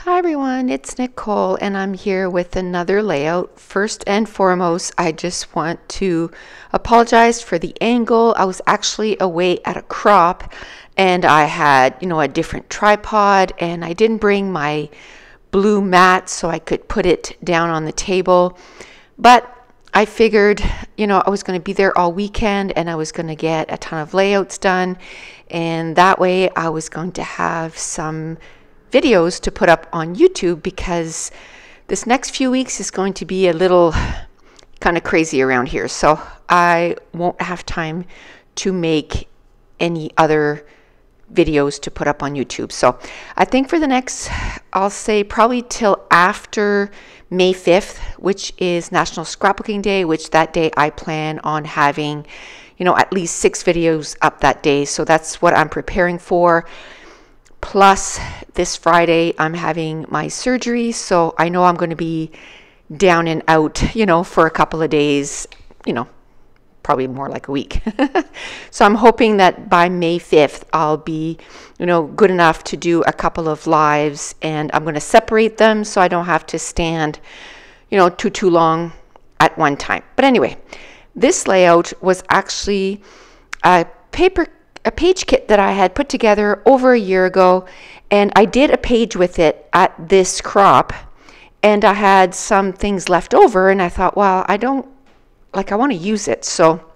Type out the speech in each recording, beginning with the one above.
Hi everyone, it's Nicole and I'm here with another layout. First and foremost, I just want to apologize for the angle. I was actually away at a crop and I had, a different tripod, and I didn't bring my blue mat so I could put it down on the table. But I figured, I was going to be there all weekend and I was going to get a ton of layouts done, and that way I was going to have some videos to put up on YouTube, because this next few weeks is going to be a little kind of crazy around here. So I won't have time to make any other videos to put up on YouTube. So I think for the next, I'll say probably till after May 5th, which is National Scrapbooking Day, which that day I plan on having, at least 6 videos up that day. So that's what I'm preparing for. Plus, this Friday, I'm having my surgery, so I know I'm going to be down and out, for a couple of days, probably more like a week. So I'm hoping that by May 5th, I'll be, good enough to do a couple of lives, and I'm going to separate them so I don't have to stand, too long at one time. But anyway, this layout was actually a page kit that I had put together over a year ago, and I did a page with it at this crop, and I had some things left over, and I thought, well, I want to use it. So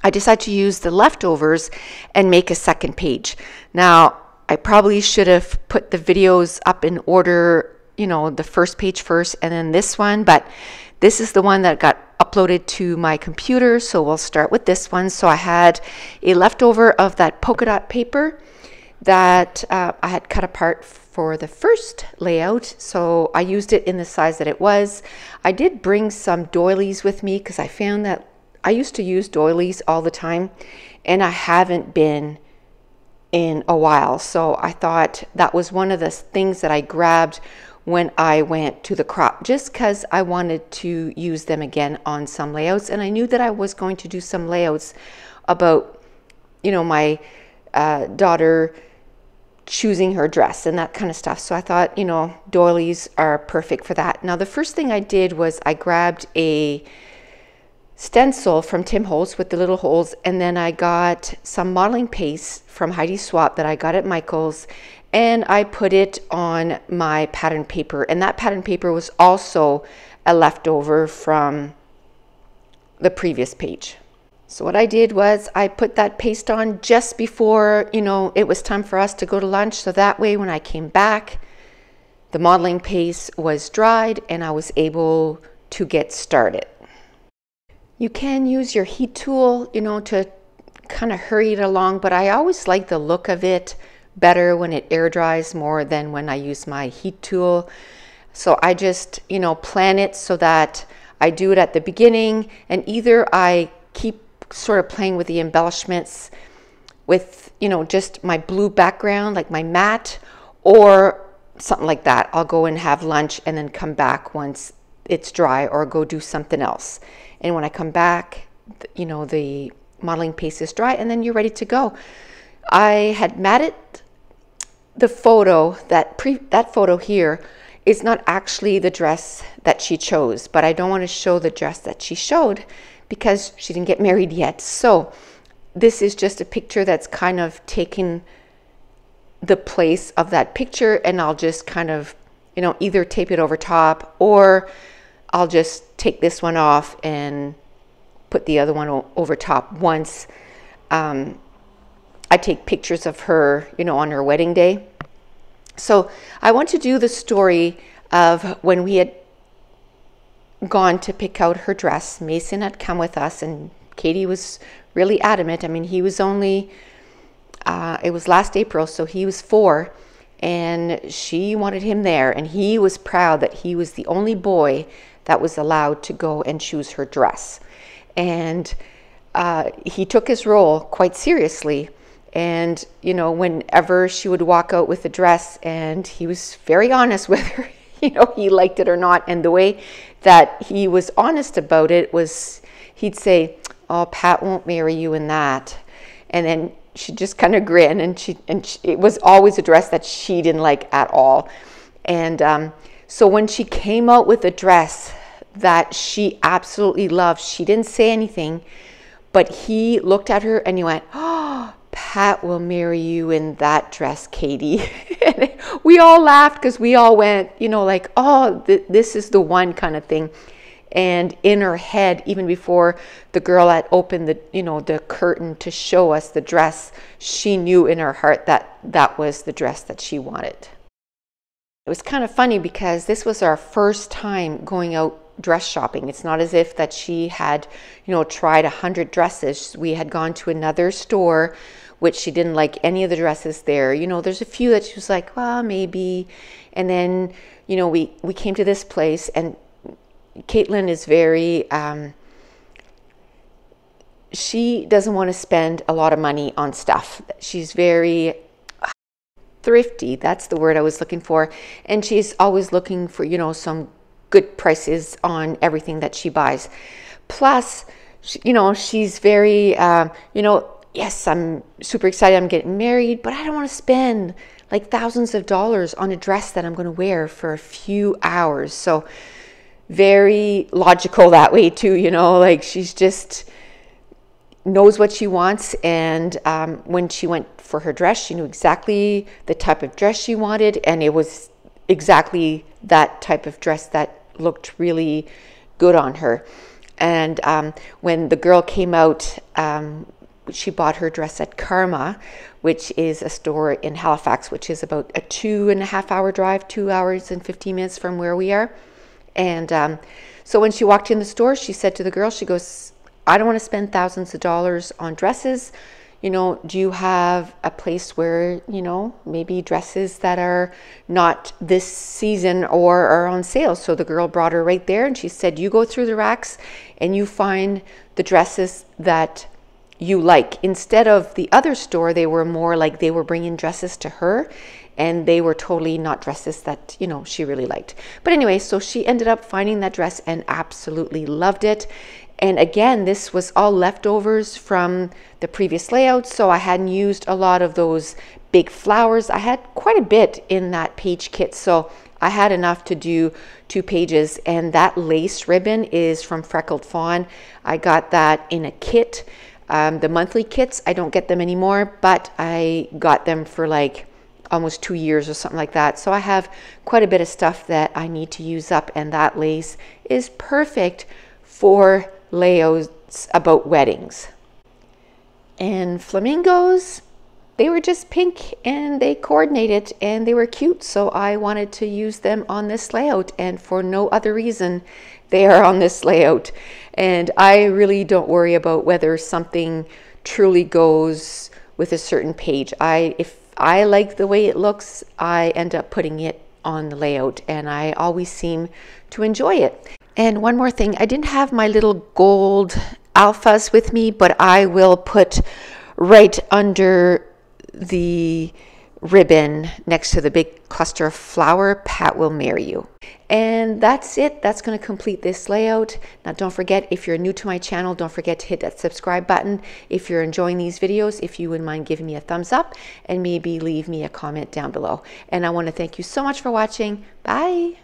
I decided to use the leftovers and make a second page. Now, I probably should have put the videos up in order, the first page first and then this one, but this is the one that got uploaded to my computer, so we'll start with this one. So I had a leftover of that polka dot paper that I had cut apart for the first layout, so I used it in the size that it was. I did bring some doilies with me because I found that I used to use doilies all the time and I haven't been in a while, so I thought that was one of the things that I grabbed when I went to the crop, just because I wanted to use them again on some layouts. And I knew that I was going to do some layouts about, my daughter choosing her dress and that kind of stuff. So I thought, doilies are perfect for that. Now, the first thing I did was I grabbed a stencil from Tim Holtz with the little holes, and then I got some modeling paste from Heidi Swap that I got at Michael's, and I put it on my pattern paper, and that pattern paper was also a leftover from the previous page. So what I did was I put that paste on just before, it was time for us to go to lunch, so that way when I came back, the modeling paste was dried and I was able to get started. You can use your heat tool, to kind of hurry it along, but I always like the look of it better when it air dries more than when I use my heat tool. So I just, plan it so that I do it at the beginning, and either I keep sort of playing with the embellishments with, just my blue background, like my mat, or something like that. I'll go and have lunch and then come back once it's dry, or go do something else. And when I come back, the modeling paste is dry and then you're ready to go. I had matted the photo, that photo here is not actually the dress that she chose, but I don't want to show the dress that she showed because she didn't get married yet. So this is just a picture that's kind of taken the place of that picture, and I'll just kind of, either tape it over top, or I'll just take this one off and put the other one over top once I take pictures of her, on her wedding day. So I want to do the story of when we had gone to pick out her dress. Mason had come with us, and Katie was really adamant. I mean, he was only, it was last April, so he was 4, and she wanted him there, and he was proud that he was the only boy that was allowed to go and choose her dress. And he took his role quite seriously. And, whenever she would walk out with a dress, and he was very honest with her, he liked it or not. And the way that he was honest about it was, he'd say, "Oh, Pat won't marry you in that." And then she'd just kind of grin, and it was always a dress that she didn't like at all. And so when she came out with a dress that she absolutely loved, she didn't say anything, but he looked at her and he went, "Oh, Pat will marry you in that dress, Katie." And we all laughed because we all went, you know, like, oh, this is the one kind of thing. And in her head, even before the girl had opened the, you know, the curtain to show us the dress, she knew in her heart that that was the dress that she wanted. It was kind of funny because this was our first time going out dress shopping. It's not as if that she had, you know, tried 100 dresses. We had gone to another store, which she didn't like any of the dresses there. You know, there's a few that she was like, well, maybe. And then, you know, we came to this place, and Caitlin is very, she doesn't want to spend a lot of money on stuff. She's very thrifty. That's the word I was looking for. And she's always looking for, you know, some good prices on everything that she buys. Plus, you know, she's very, you know, yes, I'm super excited I'm getting married, but I don't want to spend like thousands of dollars on a dress that I'm going to wear for a few hours. So very logical that way too, you know, like she's just knows what she wants. And when she went for her dress, she knew exactly the type of dress she wanted, and it was exactly that type of dress that looked really good on her. And when the girl came out, she bought her dress at Karma, which is a store in Halifax, which is about a 2.5 hour drive, 2 hours and 15 minutes from where we are. And so when she walked in the store, she said to the girl, she goes, I don't want to spend thousands of dollars on dresses. You know, do you have a place where, you know, maybe dresses that are not this season or are on sale? So the girl brought her right there, and she said, you go through the racks and you find the dresses that you like. Instead of the other store, they were more like they were bringing dresses to her, and they were totally not dresses that, you know, she really liked. But anyway, so she ended up finding that dress and absolutely loved it. And again, this was all leftovers from the previous layout, so I hadn't used a lot of those big flowers. I had quite a bit in that page kit, so I had enough to do 2 pages. And that lace ribbon is from Freckled Fawn. I got that in a kit. The monthly kits, I don't get them anymore, but I got them for like almost 2 years or something like that. So I have quite a bit of stuff that I need to use up, and that lace is perfect for layouts about weddings. And flamingos, they were just pink and they coordinated and they were cute, so I wanted to use them on this layout, and for no other reason they are on this layout. And I really don't worry about whether something truly goes with a certain page. If I like the way it looks, I end up putting it on the layout, and I always seem to enjoy it. And one more thing, I didn't have my little gold alphas with me, but I will put right under the ribbon next to the big cluster of flower, Pat will marry you. And that's it. That's going to complete this layout. Now don't forget, if you're new to my channel, don't forget to hit that subscribe button. If you're enjoying these videos, if you wouldn't mind giving me a thumbs up and maybe leave me a comment down below. And I want to thank you so much for watching. Bye.